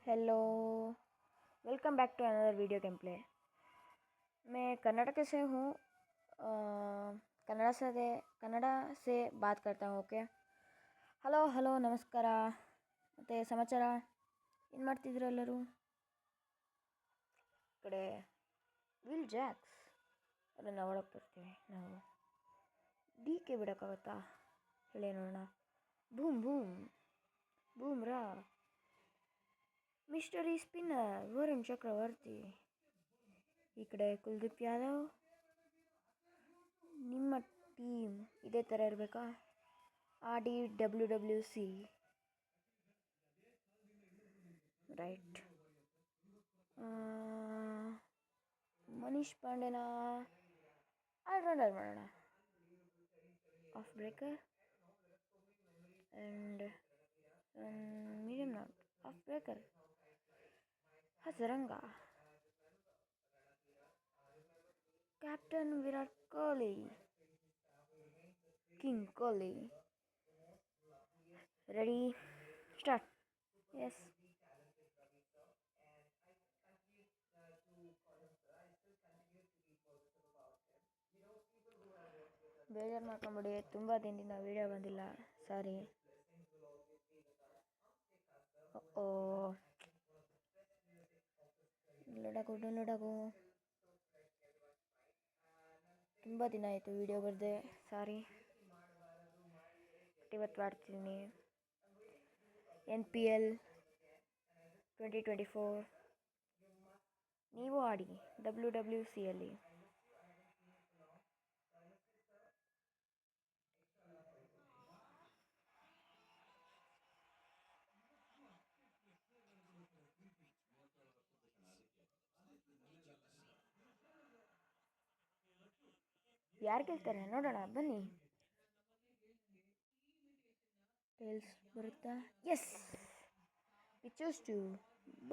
Hello, welcome back to another video game play. मैं कर्नाटक से हूँ। कन्नड़ा से बात करता हूँ। ओके, ಹಲೋ ಹಲೋ ನಮಸ್ಕಾರ। ಮತ್ತು ಸಮಾಚಾರ ಏನು ಮಾಡ್ತಿದ್ರು ಎಲ್ಲರೂ? ಕಡೆ ವಿಲ್ ಜಾಕ್ಸ್ ಅದನ್ನು ಒಳಗೆ ಬರ್ತೀವಿ ನಾವು. ಡಿ ಕೆ ಬಿಡೋಕ್ಕಾಗತ್ತಾ ಹೇಳಿ ನೋಡೋಣ. Boom boom Bumrah, mystery spinner Varun Chakravarthy. ಈ ಕಡೆ ಕುಲ್ದೀಪ್ ಯಾದವ್. ನಿಮ್ಮ ಟೀಮ್ ಇದೇ ಥರ ಇರಬೇಕಾ? ಆಡಿ WWC ರೈಟ್. ಮನೀಶ್ ಪಾಂಡೆನ ಆಲ್ರೌಂಡರ್ ಮಾಡೋಣ. Off breaker and medium not off breaker Hasaranga. Captain Virat Kohli, king Kohli. Ready, start. Yes, ಬೇಜಾರು ಮಾಡ್ಕೊಂಬಿಡಿ, ತುಂಬ ದಿನದಿಂದ ವೀಡಿಯೋ ಬಂದಿಲ್ಲ, ಸಾರಿ. ಓ ಡೌನ್ಲೋಡಾಗು ತುಂಬ ದಿನ ಆಯಿತು ವೀಡಿಯೋ ಬರದೆ, ಸಾರಿ. ಇವತ್ತು ಆಡ್ತೀನಿ NPL 2024. ನೀವು ಆಡಿ WWCಯಲ್ಲಿ. ಯಾರು ಗೆಲ್ತಾರೆ ನೋಡೋಣ ಬನ್ನಿ. ಟೇಲ್ಸ್ ಬರುತ್ತಾ? Yes, we choose to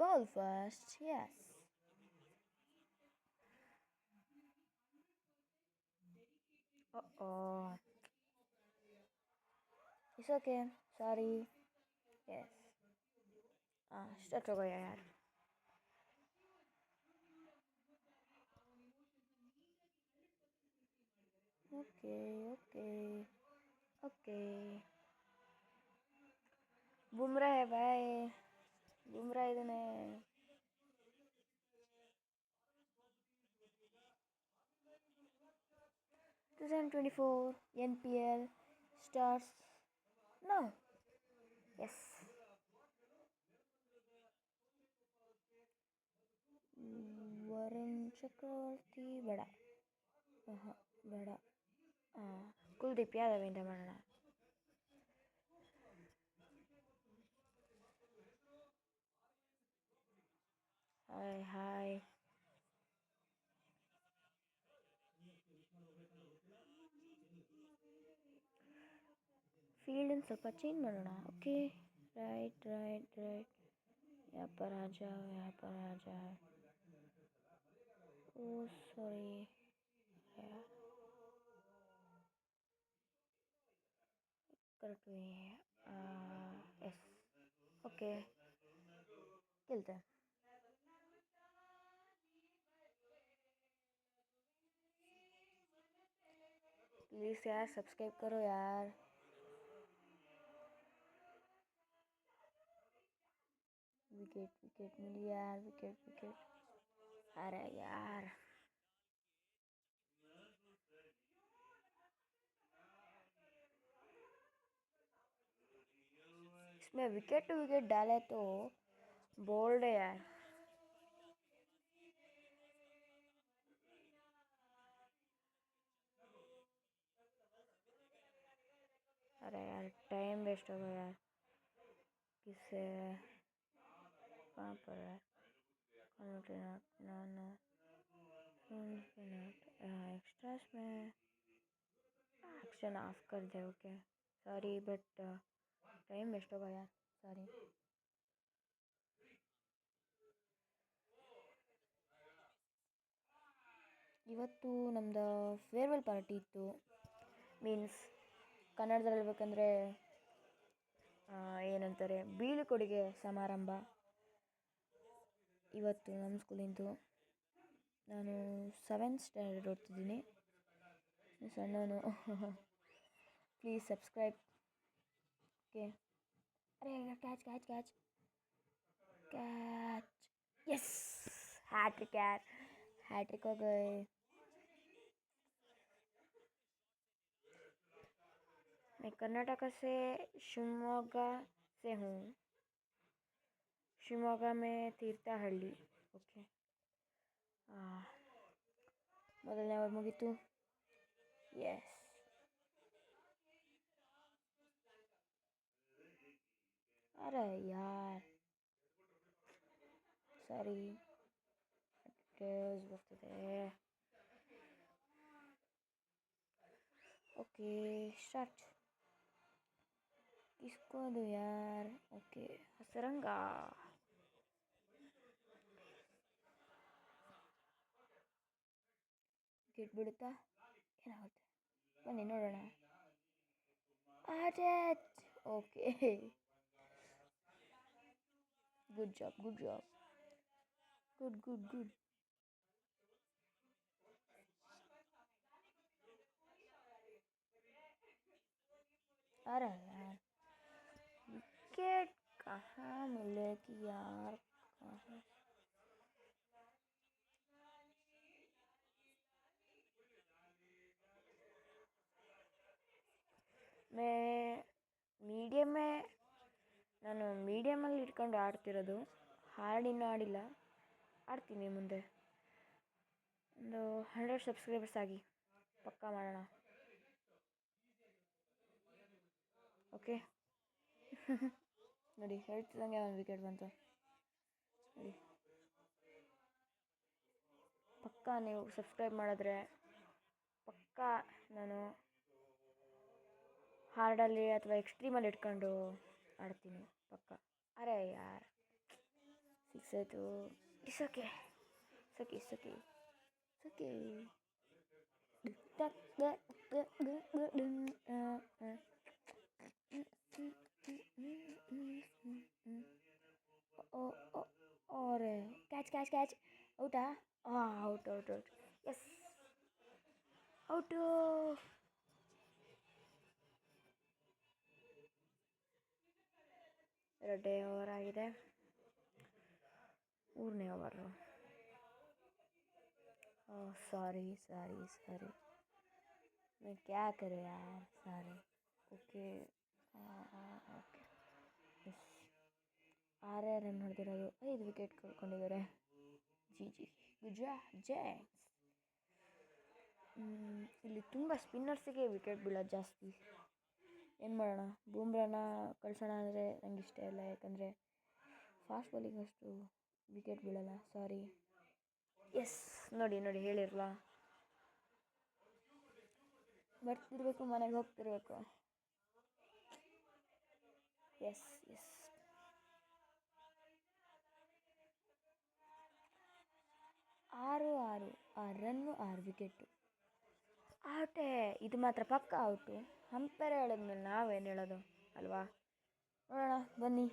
ball first. Yes, it's okay, sorry. Yes, start ಹೋಗೋ ಯಾರು. Okay okay okay. Bumrah hey boy, Bumrah ಇದ್ದಾನೆ. NPL starts now. Yes. Varun ಚಕ್ರವರ್ತಿ ಬೇಡ, ಬೇಡ. ಕುಲ್ದೀಪ್ ಯಾದವಿಂದ ಮಾಡೋಣ. ಹಾಯ್. ಫೀಲ್ಡನ್ನು ಸ್ವಲ್ಪ ಚೇಂಜ್ ಮಾಡೋಣ. Okay, right. ಯಪ್ಪ ರಾಜ. Oh sorry, correct. Yes, okay, ಗೆಲ್ತೆ. प्लीज़ यार सब्सक्राइब करो यार. विकेट मिली यार, विकेट. अरे यार, इसमें विकेट डाले तो बोल्ड है यार. अरे यार, टाइम वेस्ट हो गया यार. किससे कहाँ पर है? एक्स्ट्रास में एक्शन ऑफ कर दे. Okay, sorry but time waste हो गया, सॉरी. ಇವತ್ತು ನಮ್ಮದು ಫೇರ್ವೆಲ್ ಪಾರ್ಟಿ ಇತ್ತು. ಮೀನ್ಸ್ ಕನ್ನಡದಲ್ಲಿ ಹೇಳ್ಬೇಕಂದ್ರೆ ಏನಂತಾರೆ, ಬೀಳ್ಕೊಡುಗೆ ಸಮಾರಂಭ. ಇವತ್ತು ನಮ್ಮ ಸ್ಕೂಲಿಂದು ನಾನು 7th ಸ್ಟ್ಯಾಂಡರ್ಡ್ ಓದ್ತಿದ್ದೀನಿ. ಸಣ್ಣವನು. Please subscribe. ಓಕೆ. ಅರೆ catch catch catch catch. Yes, hattrick यार, हैट्रिक हो गए. मैं कर्नाटका से शिवमोगा से हूँ. शिवमोगा में तीर्थहಳ್ಳಿ. ओके. ಮೊದಲನೇ ಓವರ್ ಮುಗೀತು. यस. अरे यार ಸಾರಿ, ಬರ್ತಿದೆ. Okay start. ಇಸ್ಕೋದು ಯಾರ್. ಓಕೆ ಹಸರಂಗ. ವಿಕೆಟ್ ಬಿಡುತ್ತಾ ಏನಾಗುತ್ತೆ ಬನ್ನಿ ನೋಡೋಣ. Okay, good job good job, good good good. अरे यार विकेट कहाँ मिलेगी यार, कहाँ. ನಾನು ಮೀಡಿಯಮಲ್ಲಿ ಇಟ್ಕೊಂಡು ಆಡ್ತಿರೋದು. ಹಾರ್ಡ್ ಆಡಿಲ್ಲ, ಆಡ್ತೀನಿ ಮುಂದೆ. ಒಂದು 100 ಸಬ್ಸ್ಕ್ರೈಬರ್ಸ್ ಆಗಿ ಪಕ್ಕಾ ಮಾಡೋಣ. ಓಕೆ. ನೋಡಿ ಹೇಳ್ತಿದ್ದಂಗೆ ಒಂದು ವಿಕೆಟ್ ಬಂತು ನೋಡಿ. ಪಕ್ಕಾ ನೀವು ಸಬ್ಸ್ಕ್ರೈಬ್ ಮಾಡಿದ್ರೆ ಪಕ್ಕಾ ನಾನು ಹಾರ್ಡಲ್ಲಿ ಅಥವಾ ಎಕ್ಸ್ಟ್ರೀಮಲ್ಲಿ ಇಟ್ಕೊಂಡು ಆಡ್ತೀನಿ ಪಕ್ಕಾ. ಅರೆ ಯಾರ್ ಸಿಕ್ಸ್ ಆಯಿತು. It's okay it's okay it's okay. अरे कैच कैच कैच. ಔಟಾ? Out out out. Yes, out. ಎರಡನೇ ಓವರ್ ಆಗಿದೆ. ಮೂರನೇ ಓವರು. ಸಾರಿ ಸಾರಿ ಸಾರಿ, मैं क्या करूँ यार, सारे. Okay okay. ಎಸ್, 6 ರನ್ ಹೊಡೆದಿರೋದು, 5 ವಿಕೆಟ್ ಕಳ್ಕೊಂಡಿದ್ದಾರೆ. G Gujarat giants. ಇಲ್ಲಿ ತುಂಬ ಸ್ಪಿನ್ನರ್ಸಿಗೆ ವಿಕೆಟ್ ಬೀಳೋದು ಜಾಸ್ತಿ. ಏನು ಮಾಡೋಣ, ಬೂಮ್ರಾನ ಕಳ್ಸೋಣ ಅಂದರೆ ನಂಗೆ ಇಷ್ಟ ಇಲ್ಲ, ಯಾಕಂದರೆ ಫಾಸ್ಟ್ ಬಾಲಿಂಗ್ ಅಷ್ಟು ವಿಕೆಟ್ ಬೀಳಲ್ಲ. ಸಾರಿ. ಎಸ್, ನೋಡಿ ನೋಡಿ ಹೇಳಿರಲ್ಲ, ಬರ್ತಿರ್ಬೇಕು ಮನೆಗೆ ಹೋಗ್ತಿರ್ಬೇಕು. Yes yes. 6 ರನ್ನು 6 ವಿಕೆಟು. ಔಟೇ. ಇದು ಮಾತ್ರ ಪಕ್ಕ ಔಟು. ಅಂಪೈರ್ ಹೇಳಿದ್ಮೇಲೆ ನಾವೇನು ಹೇಳೋದು ಅಲ್ವಾ. ನೋಡೋಣ ಬನ್ನಿ.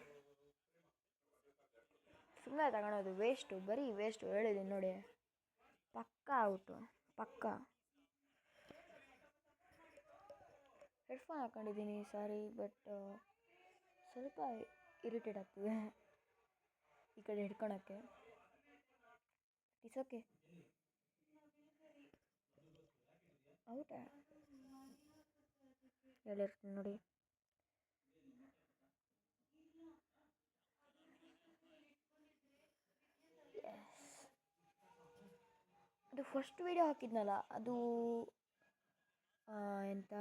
ಸುಮ್ಮನೆ ತಗೊಳೋದು ವೇಸ್ಟು, ಬರೀ ವೇಸ್ಟು. ಹೇಳಿದ್ದೀನಿ ನೋಡಿ, ಪಕ್ಕ ಔಟು ಪಕ್ಕ. ಹೆಡ್ಫೋನ್ ಹಾಕೊಂಡಿದ್ದೀನಿ, ಸಾರಿ, ಬಟ್ ಸ್ವಲ್ಪ ಇರಿಟೇಟ್ ಆಗ್ತಿದೆ ಈ ಕಡೆ ಹಿಡ್ಕೊಳಕ್ಕೆ. It's okay. ಔಟಾ ಹೇಳಿರ್ತೀನಿ ನೋಡಿ. ಅದು ಫಸ್ಟ್ ವಿಡಿಯೋ ಹಾಕಿದ್ನಲ್ಲ, ಅದು ಎಂತ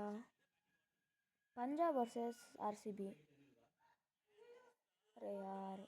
ಪಂಜಾಬ್ ವರ್ಸಸ್ RCB. ಅರೆ ಯಾರ್,